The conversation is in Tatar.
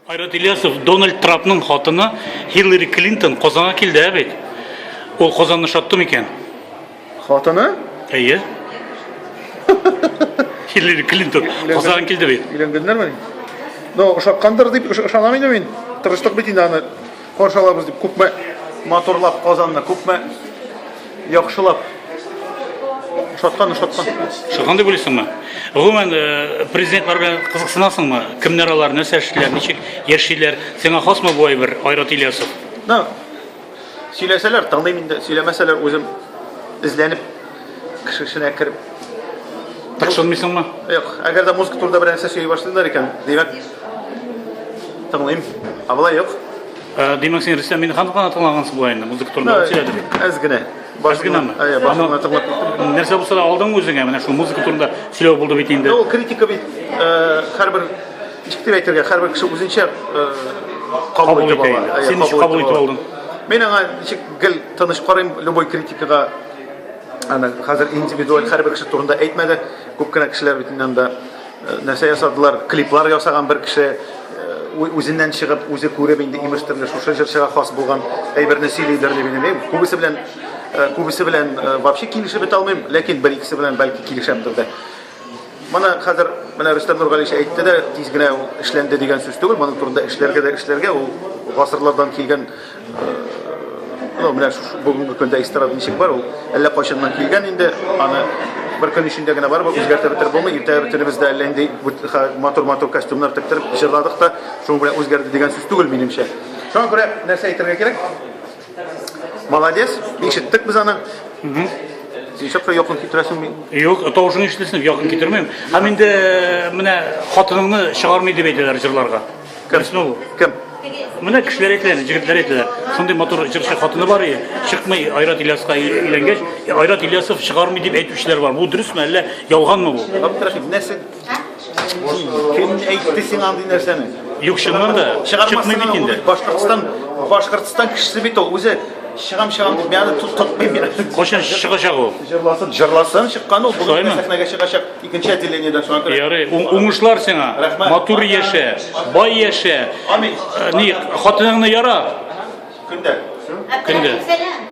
Айрат Ильясов Дональд Трамптың хатыны Хиллари Клинтон Қозанға келді әбет. Ол Қозанны шатты екен. Хатыны? Әйе. Хиллари Клинтон Қозанға келді бет. Үйленгендер ме? Но шаққандыр деп ышанамын мен. Тырыштық бит инде аны қаршалабыз деп күпме моторлап Қозанны, күпме яхшылап. Шатқан. Шыққан деп ойлайсың ма? Ғұман президентларға қызықсынасың ма? Кімдер алар, нөсәшілер, нешек ершілер? Сеңа қос ма бұай бір Айрат Ильясов? Сөйләсәләр, таңдаймын инде. Сөйләмәсәләр өзім ізләніп, кіші-кішіне кіріп. Тақшылмайсың ма? Жоқ, әгер де музыка турда бір әнсе сөйлей башлыйлар екен, демек тыңлаймын. Абылай жоқ. Демек сен Рүстем Миннихановқа тыңлағансың бұлайында, музыка турда сөйледі. Әзгіне. Башкина ма? Башкина тыңлап кеттім. Нәрсе болса да алдың өзіңе, мына шу музыка турында сөйлеу болды бит инде. Ол критика бит, һәрбір җитеп әйтергә, һәрбір кеше үзенчә кабул итеп ала. Сен ничек кабул итеп алдың? Мен аңа ничек гел тыныш карыйм, любой критикага. Аны хәзер индивидуаль һәрбір кеше турында әйтмәде. Күп кенә кешеләр бит инде нәрсә ясадылар, клиплар ясаган бер кеше үзеннән чыгып, үзе күреп инде имештергә шушы җырчыга хас булган әйберне сөйлидер дип уйлыйм. Күбесе белән вообще килешеп бит алмыйм, ләкин бер икесе белән бәлки килешәмдер дә. Моны хәзер менә Рөстәм Нургалич әйтте дә, тиз генә эшләнде дигән сүз түгел, моның турында эшләргә ул гасырлардан килгән менә бүгенге көндә истирад ничек бар, ул әллә кайчаннан килгән инде, аны бер көн ичендә генә бар, үзгәртеп бетереп булмый, иртәгә бетеребез әллә инде матур костюмнар тектереп җырладык та, шуның белән үзгәрде дигән сүз түгел минемчә. Шуңа күрә нәрсә әйтергә кирәк? Молодец, ишеттек без аны. Син шәп якын китерәсең мин. Юк, тавышын ишетәсең, якын китермәйм. Һәм инде менә хатыныңны чыгармый дип әйтәләр җырларга. Кем? Менә кешеләр әйтәләр, җегетләр әйтәләр. Шундый матур җырчы хатыны бар иде. Чыкмый Айрат Ильяска өйләнгәч, Айрат Ильясов чыгармый дип әйтүчеләр бар. Бу дөресме, әллә ялганмы бу? Нәрсә? Кем әйтте син андый нәрсәне? Юк, чыннан да чыкмый бит инде. Башкортстан кешесе бит ул үзе чыгам дип менә тотмый менә. Кашан чыгачак ул? Җырласын чыккан ул, бүген сәхнәгә чыгачак икенче отделениедән шуңа күрә. Ярый, уңышлар сиңа. Матур яшә, бай яшә. Амин. Ни хатыныңны яра. Көндә. Көндә.